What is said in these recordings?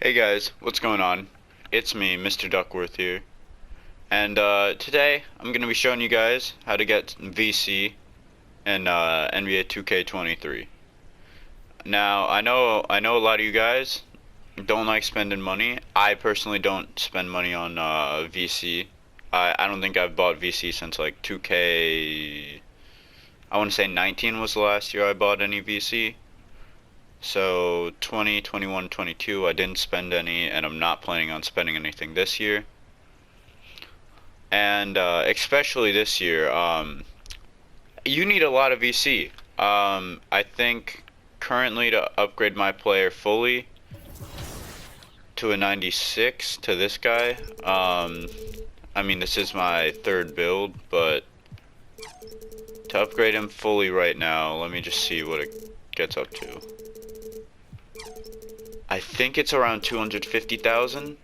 Hey guys, what's going on? It's me, Mr. Duckworth here. And today I'm going to be showing you guys how to get VC in NBA 2K23. Now, I know a lot of you guys don't like spending money. I personally don't spend money on VC. I don't think I've bought VC since like 2K. I want to say 19 was the last year I bought any VC. So 20, 21, 22, I didn't spend any, and I'm not planning on spending anything this year. And especially this year, you need a lot of VC. I think currently to upgrade my player fully to a 96 to this guy, I mean this is my third build, but to upgrade him fully right now, let me just see what it gets up to. I think it's around 250,000.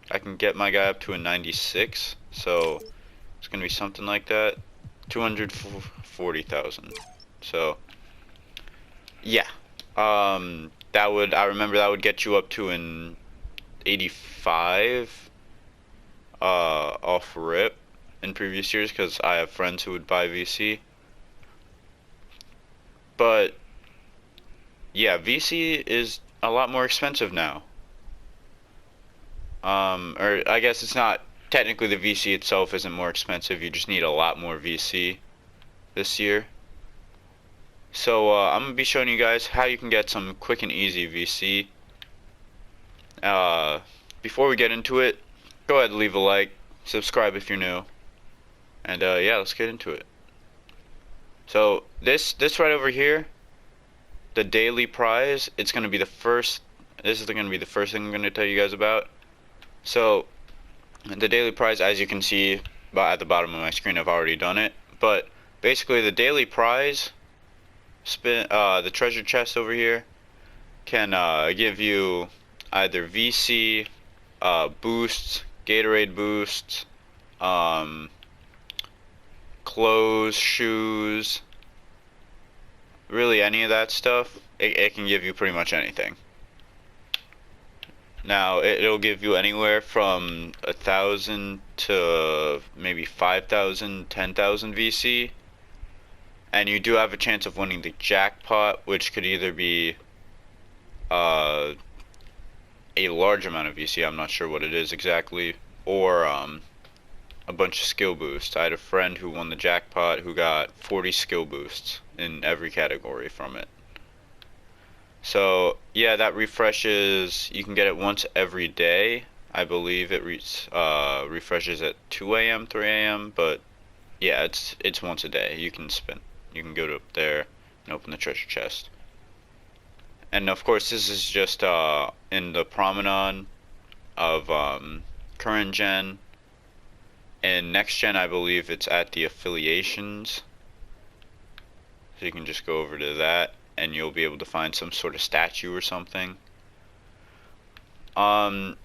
I can get my guy up to a 96, so it's gonna be something like that. 240,000. So yeah, I remember that would get you up to an 85 off rip in previous years, because I have friends who would buy VC. But yeah, VC is a lot more expensive now. Or I guess it's not technically, the VC itself isn't more expensive. You just need a lot more VC this year. So I'm gonna be showing you guys how you can get some quick and easy VC. Before we get into it, go ahead and leave a like, subscribe if you're new, and yeah, let's get into it. So this right over here, the daily prize, it's gonna be the first. This is gonna be the first thing I'm gonna tell you guys about. So the daily prize, as you can see at the bottom of my screen, I've already done it. But basically, the daily prize, the treasure chest over here, can give you either VC, boosts, Gatorade boosts, clothes, shoes, really any of that stuff. It can give you pretty much anything. Now it'll give you anywhere from 1,000 to maybe 5,000, 10,000 VC, and you do have a chance of winning the jackpot, which could either be a large amount of VC, I'm not sure what it is exactly, or a bunch of skill boosts. I had a friend who won the jackpot who got 40 skill boosts in every category from it. So yeah, that refreshes. You can get it once every day. I believe it refreshes at 2 a.m., 3 a.m. But yeah, it's once a day. You can go up there and open the treasure chest. And of course, this is just in the promenade of current gen. And next gen, I believe it's at the affiliations. So you can just go over to that, and you'll be able to find some sort of statue or something. So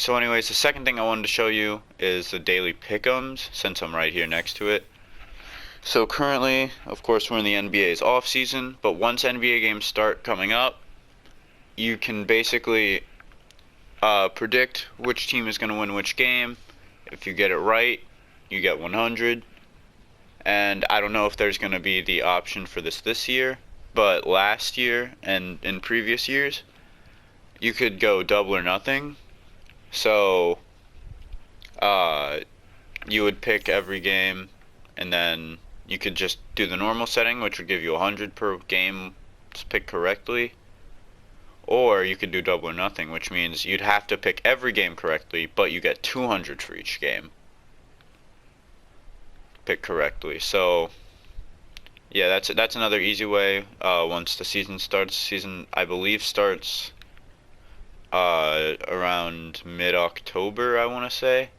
anyways, the second thing I wanted to show you is the daily pick'ems, since I'm right here next to it. So currently, of course, we're in the NBA's off season, but once NBA games start coming up, you can basically predict which team is going to win which game. If you get it right, you get 100. And I don't know if there's going to be the option for this year, but last year and in previous years, you could go double or nothing. So you would pick every game, and then you could just do the normal setting, which would give you 100 per game to pick correctly. Or you could do double or nothing, which means you'd have to pick every game correctly, but you get 200 for each game pick correctly. So yeah, that's another easy way. Once the season starts, season I believe starts around mid-October, I want to say,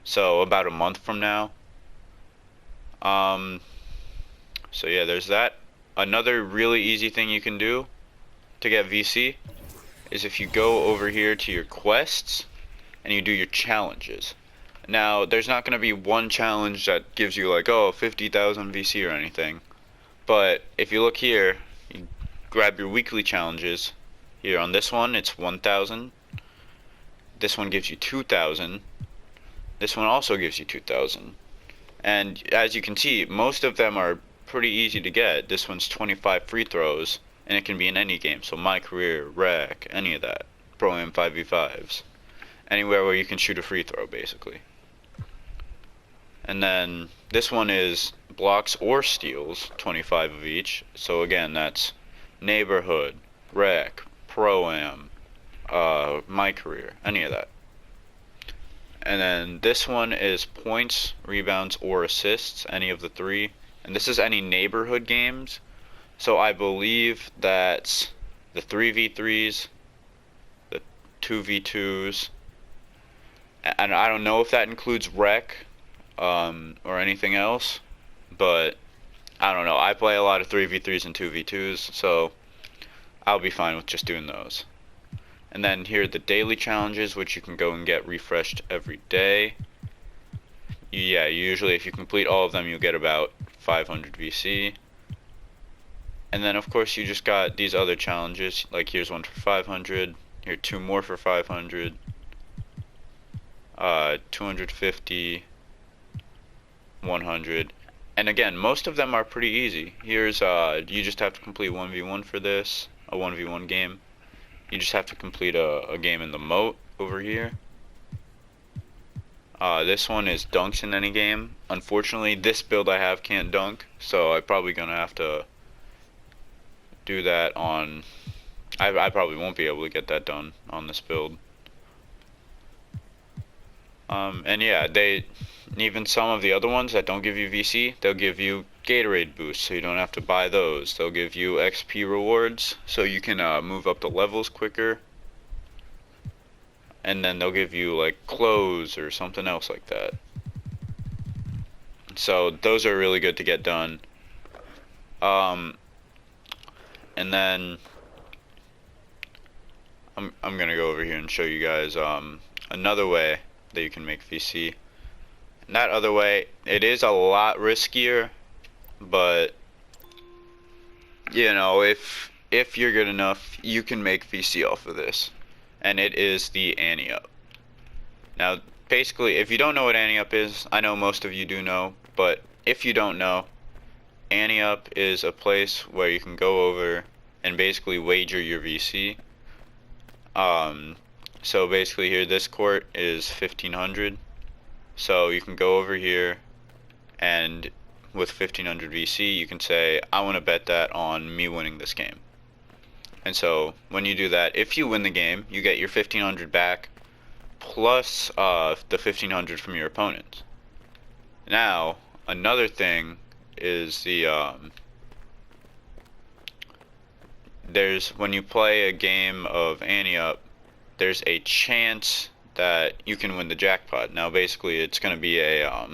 so about a month from now. So yeah, there's that. Another really easy thing you can do to get VC is if you go over here to your quests and you do your challenges. Now, there's not going to be one challenge that gives you like, oh, 50,000 VC or anything. But if you look here, you grab your weekly challenges. Here on this one, it's 1,000. This one gives you 2,000. This one also gives you 2,000. And as you can see, most of them are pretty easy to get. This one's 25 free throws, and it can be in any game. So My Career, Rec, any of that. Pro-Am 5v5s. Anywhere where you can shoot a free throw, basically. And then this one is blocks or steals, 25 of each. So again, that's Neighborhood, Rec, Pro-Am, My Career, any of that. And then this one is points, rebounds, or assists, any of the three. And this is any neighborhood games. So I believe that's the 3v3s, the 2v2s, and I don't know if that includes Rec, or anything else, but I don't know. I play a lot of 3v3s and 2v2s, so I'll be fine with just doing those. And then here are the daily challenges, which you can go and get refreshed every day. Yeah, usually if you complete all of them, you'll get about 500 VC. And then of course you just got these other challenges, like here's one for 500, here 2 more for 500, 250, 100. And again, most of them are pretty easy. Here's you just have to complete 1v1 for this, a 1v1 game. You just have to complete a game in the moat over here. This one is dunks in any game. Unfortunately, this build I have can't dunk, so I'm probably gonna have to do that on. I probably won't be able to get that done on this build. And yeah, even some of the other ones that don't give you VC, they'll give you Gatorade boosts, so you don't have to buy those. They'll give you XP rewards, so you can move up the levels quicker. And then they'll give you like clothes or something else like that. So those are really good to get done. And then I'm gonna go over here and show you guys another way that you can make VC. And that other way, it is a lot riskier, but you know, if you're good enough, you can make VC off of this. And it is the Ante Up. Now, basically, if you don't know what Ante Up is, I know most of you do know, but if you don't know, Ante Up is a place where you can go over and basically wager your VC. So basically here, this court is 1,500. So you can go over here, and with 1,500 VC, you can say, I want to bet that on me winning this game. And so when you do that, if you win the game, you get your 1,500 back, plus the 1,500 from your opponent. Now, another thing is the there's when you play a game of Ante Up, there's a chance that you can win the jackpot. Now basically it's going to be a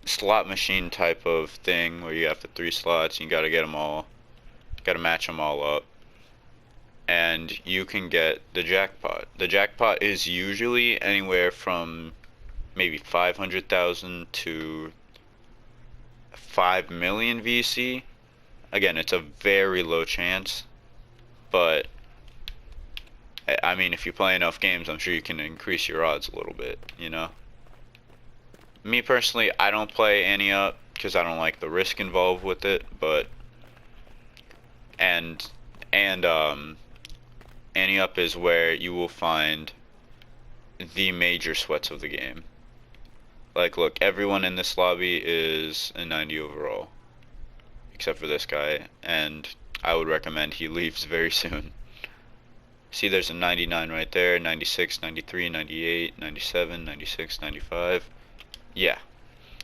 slot machine type of thing where you have the 3 slots and you got to get them all, got to match them all up, and you can get the jackpot. The jackpot is usually anywhere from maybe 500,000 to 5 million VC. Again, it's a very low chance, but I mean, if you play enough games, I'm sure you can increase your odds a little bit, you know? Me personally, I don't play Ante Up because I don't like the risk involved with it, but and Ante Up is where you will find the major sweats of the game. Like, look, everyone in this lobby is a 90 overall, except for this guy, and I would recommend he leaves very soon. See, there's a 99 right there, 96, 93, 98, 97, 96, 95. Yeah,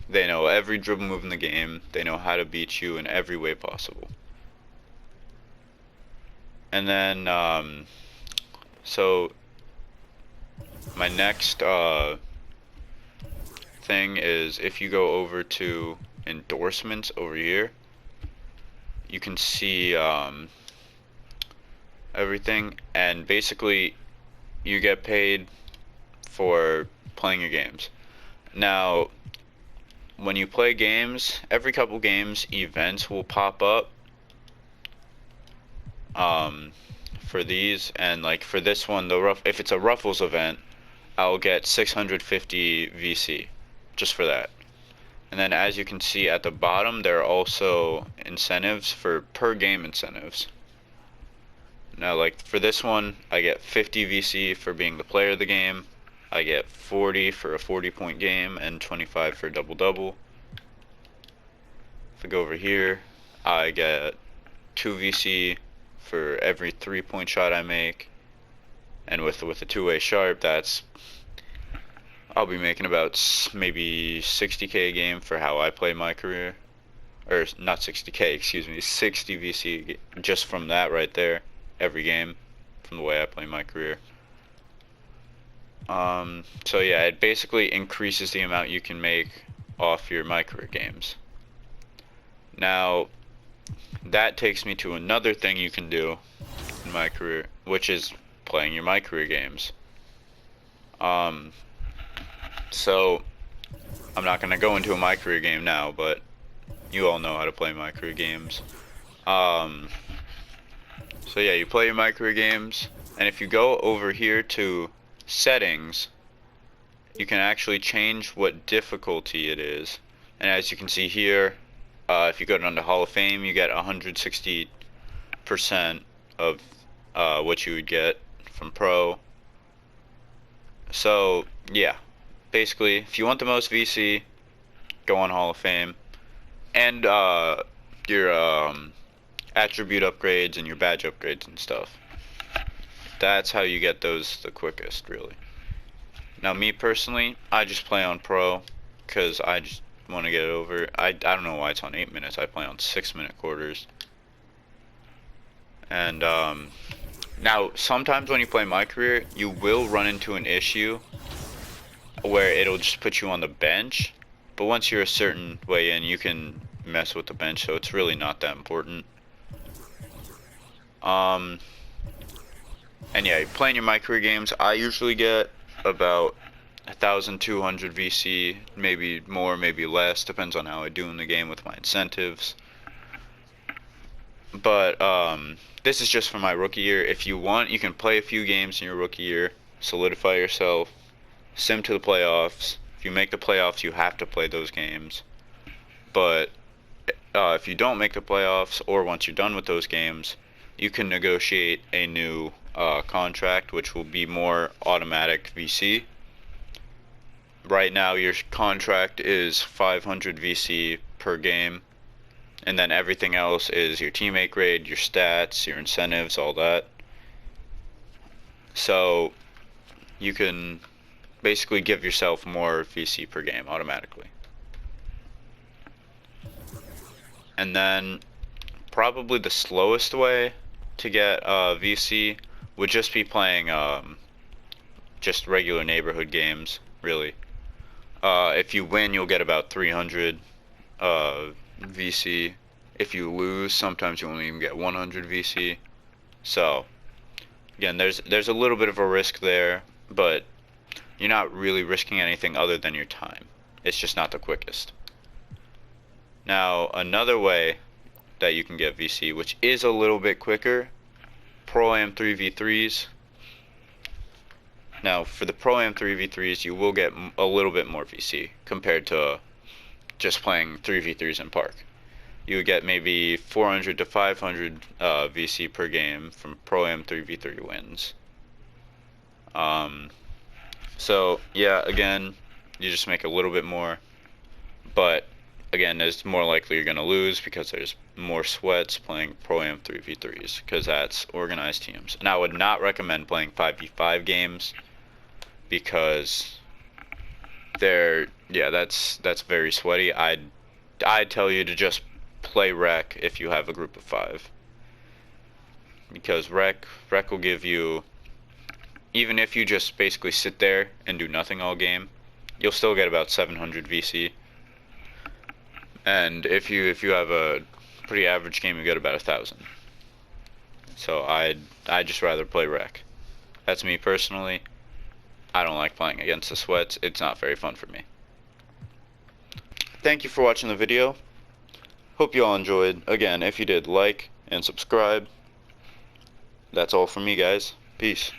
they know every dribble move in the game. They know how to beat you in every way possible. And then, so my next thing is, if you go over to endorsements over here, you can see everything, and basically you get paid for playing your games. Now, when you play games, every couple games, events will pop up for these, and like for this one, if it's a Ruffles event, I'll get 650 VC just for that. And then as you can see at the bottom, there are also incentives for per game incentives. Now, like for this one, I get 50 VC for being the player of the game. I get 40 for a 40-point game and 25 for a double-double. If I go over here, I get 2 VC for every 3-point shot I make. And with a two-way sharp, I'll be making about maybe 60k a game for how I play my career. Or not 60k, excuse me, 60 VC just from that right there, every game, from the way I play my career. So yeah, it basically increases the amount you can make off your my career games. Now, that takes me to another thing you can do in my career, which is playing your my career games. So I'm not gonna go into a my career game now, but you all know how to play my career games. So yeah, you play your my career games, and if you go over here to settings, you can actually change what difficulty it is. And as you can see here, if you go down to Hall of Fame, you get 160% of what you would get from Pro. So yeah, basically, if you want the most VC, go on Hall of Fame. And your attribute upgrades and your badge upgrades and stuff. That's how you get those the quickest, really. Now, me personally, I just play on Pro because I just want to get it over. I don't know why it's on 8 minutes. I play on 6-minute quarters. And now, sometimes when you play my career, you will run into an issue where it'll just put you on the bench. But once you're a certain way in, you can mess with the bench, so it's really not that important. And yeah, playing your my career games, I usually get about 1,200 VC, maybe more, maybe less, depends on how I do in the game with my incentives. But this is just for my rookie year. If you want, you can play a few games in your rookie year, solidify yourself, sim to the playoffs. If you make the playoffs, you have to play those games. But if you don't make the playoffs, or once you're done with those games, you can negotiate a new contract, which will be more automatic VC. Right now, your contract is 500 VC per game, and then everything else is your teammate grade, your stats, your incentives, all that. So you can basically give yourself more VC per game automatically. And then probably the slowest way to get VC would just be playing just regular neighborhood games, really. If you win, you'll get about 300 VC. If you lose, sometimes you only even get 100 VC. So again, there's a little bit of a risk there, but you're not really risking anything other than your time. It's just not the quickest. Now, another way that you can get VC, which is a little bit quicker, Pro-Am 3v3s. Now, for the Pro-Am 3v3s, you will get a little bit more VC compared to just playing 3v3s in Park. You would get maybe 400 to 500 VC per game from Pro-Am 3v3 wins. So, yeah, again, you just make a little bit more, but again, it's more likely you're going to lose because there's more sweats playing Pro-Am 3v3s because that's organized teams. And I would not recommend playing 5v5 games because that's very sweaty. I'd tell you to just play Rec if you have a group of 5, because Rec will give you, even if you just basically sit there and do nothing all game, you'll still get about 700 VC. And if you have a pretty average game, you get about 1,000. So I'd just rather play Rec. That's me personally. I don't like playing against the sweats. It's not very fun for me. Thank you for watching the video. Hope you all enjoyed. Again, if you did, like and subscribe. That's all from me, guys. Peace.